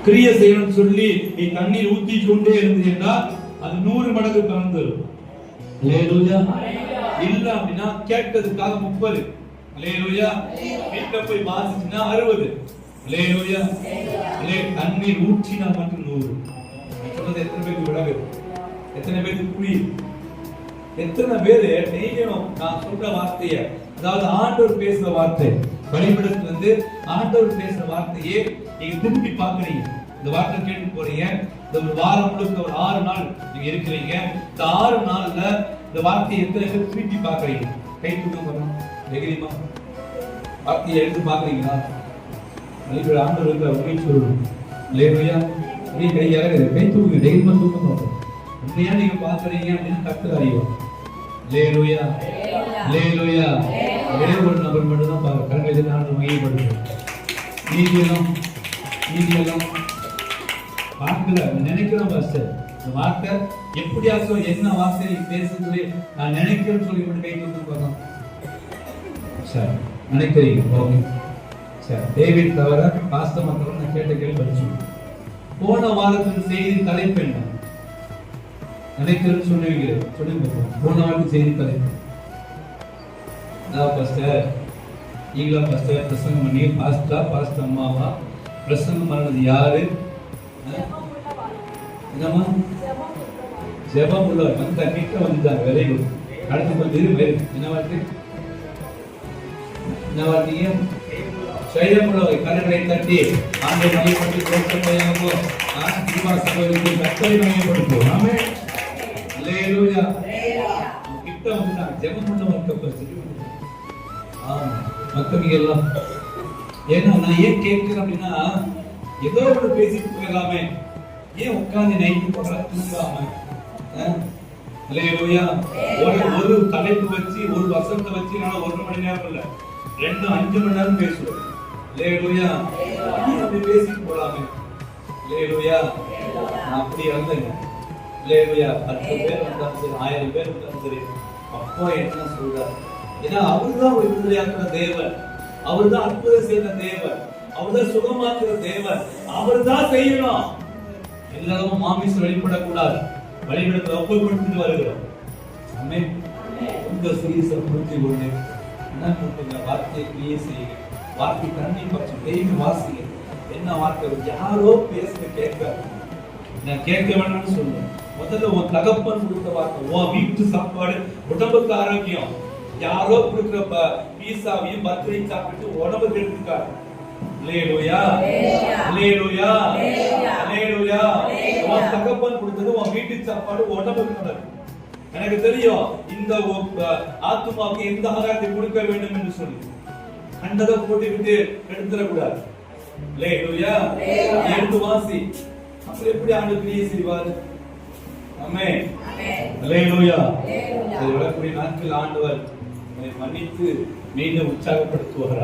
கிரியை செய்யணும்னு சொல்லி நீ தண்ணீர் ஊத்தி கொண்டே இருந்தீங்கன்னா அது 100 மடங்கு பலன் தரும். அல்லேலூயா. இல்ல அப்படின்னா கேட்டதுக்காக 30. அல்லேலூயா. வீட்டுல போய் வாசிச்சுனா 60. அல்லேலூயா. தண்ணீர் ஊற்றினா மட்டும் 100. சொல்றது எத்தனை பேருக்கு விளங்குது? எத்தனை பேருக்கு புரியுது? எத்தனை பேரு டெய்லியும் நான் சொல்ற வார்த்தைய, அதாவது ஆண்டவர் பேசுற வார்த்தை, பலிபீடத்துல இருந்து ஆண்டவர் பேசுற வார்த்தையே நீங்க திருப்பி பாக்குறீங்க. இந்த வார்த்தை கேட்டு போறீங்க. இந்த ஒரு வாரம் முழுக்க ஒரு 6 நாள் நீங்க இருக்கிறீங்க. இந்த 6 நாள்ல இந்த வார்த்தையை எத்தனை பேர் திருப்பி பாக்குறீங்க? கை தூக்கம் தைரியமா வார்த்தையை எடுத்து பாக்குறீங்களா? பலிபீட ஆண்டவர் உண்மை சொல்லணும். இல்லையா? நீ கை இறங்குது, கை தூக்குங்க, தைரியமா தூக்கம். உண்மையா நீங்க பாக்குறீங்க அப்படின்னு கத்து அறிவோம். அல்லேலூயா. அல்லேலூயா. ஒரே ஒரு நபர் மட்டும் தான் பாருங்க, கண்களை நான் மையப்படுத்தும். நீதியெல்லாம் பார்க்கல, நினைக்கிறோம். பாஸ்டர் இந்த வார்த்தை எப்படியாச்சோ என்ன வார்த்தை பேசுறது நான் நினைக்கிறேன்னு சொல்லி மட்டும் கை தூக்கி பார்த்தோம். சார் நினைக்கிறீங்க, ஓகே சார். டேவிட் தவிர பாஸ்டர் மக்கள் நான் கேட்ட கேள்வி படிச்சு போன வாரத்தின் செய்தி தலைப்பு என்ன நினைக்கிறேன்னு சொல்லுவீங்க, சொல்லுங்க. போன வாரத்தின் செய்தி தலைப்பு பாஸ்டர் நீங்களா பாஸ்டர் பிரசங்கம் பண்ணி பாஸ்டர் அம்மாவா பிரசங்கம் பண்ணது யாரு? என்னமா ஜெபம் உள்ளவர் வந்து கிட்ட வந்துட்டாங்க. Very good. அடுத்து வந்து என்ன வார்த்தைங்க? செய்யமுள்ளவை கரங்களை தட்டி ஆண்டை மையப்படுத்தி கோஷமையாகவோ சபைக்கு கத்தரை மையப்படுத்துவோம். ஆமென். அல்லேலூயா. கிட்ட வந்துட்டாங்க. ஜெபம் உள்ளவருக்கு மக்கள் எல்லாம். ஏன்னா நான் ஏன் கேட்கிறேன் அப்படின்னா, ஏதோ ஒன்று பேசிட்டு போயிடலாமே, ஏன் உட்கார்ந்து நைட்டு பகல தூங்காம? அல்லேலூயா. ஒரு தலைப்பு வச்சு ஒரு வசனத்தை வச்சு நான் 1 மணி நேரம் இல்ல 2-5 மணி நேரம் பேசுவேன். அல்லேலூயா. அப்படி பேசிட்டு போலாமே. அல்லேலூயா. அப்படி வந்தேங்க. அல்லேலூயா. 10 பேர் வந்தாலும் சரி, 1000 பேர் வந்தாலும் சரி, அப்பா என்ன சொல்றாரு? ஏன்னா அவர்தான் ஒரு விடுதலையாக்குற தேவன், அவர்தான் அற்புதம் செய்த தேவன், அவர்தான் சுகமாக்குற தேவன், அவர்தான் செய்யணும். எல்லாரும் மாமிசம் வெளிப்படக்கூடாது. வழிபடத்தை ஒப்புக்கொடுத்துட்டு வருகிறோம். ஆமென். இந்த சீரியஸை புரிஞ்சு கொண்டு என்ன பண்ணுங்க, வார்த்தையை கிரியை செய்யுங்க. வார்த்தை தண்ணி பற்றி டெய்லி வாசிங்க. என்ன வார்த்தை? யாரோ பேசுங்க, கேட்க நான் கேட்க வேணும்னு சொல்லுவேன். முதல்ல உன் தகப்பன் கொடுத்த வார்த்தை, உன் வீட்டு சாப்பாடு உடம்புக்கு ஆரோக்கியம். யாரோ கொடுக்கிற பீஸாவையும் பர்கரையும் சாப்பிட்டு உடம்பு கெடுத்துக்காரு. அல்லேலூயா. அல்லேலூயா. அல்லேலூயா. உன் தகப்பன் கொடுத்தது உன் வீட்டு சாப்பாடு உடம்புக்கு நல்லது. எனக்கு தெரியும் இந்த ஆத்துமாவுக்கு எந்த ஆகாரத்தை கொடுக்க வேண்டும் என்று சொல்லி கண்டதை போட்டுக்கிட்டு எடுத்துடக்கூடாது. அல்லேலூயா. எடுத்து வாசி. அப்புறம் எப்படி ஆண்டவர் கிரியை செய்வார்? ஆமென். அல்லேலூயா. வரக்கூடிய நாட்கள் ஆண்டவர் மன்னித்து மீண்டும் உற்சாகப்படுத்துவார்.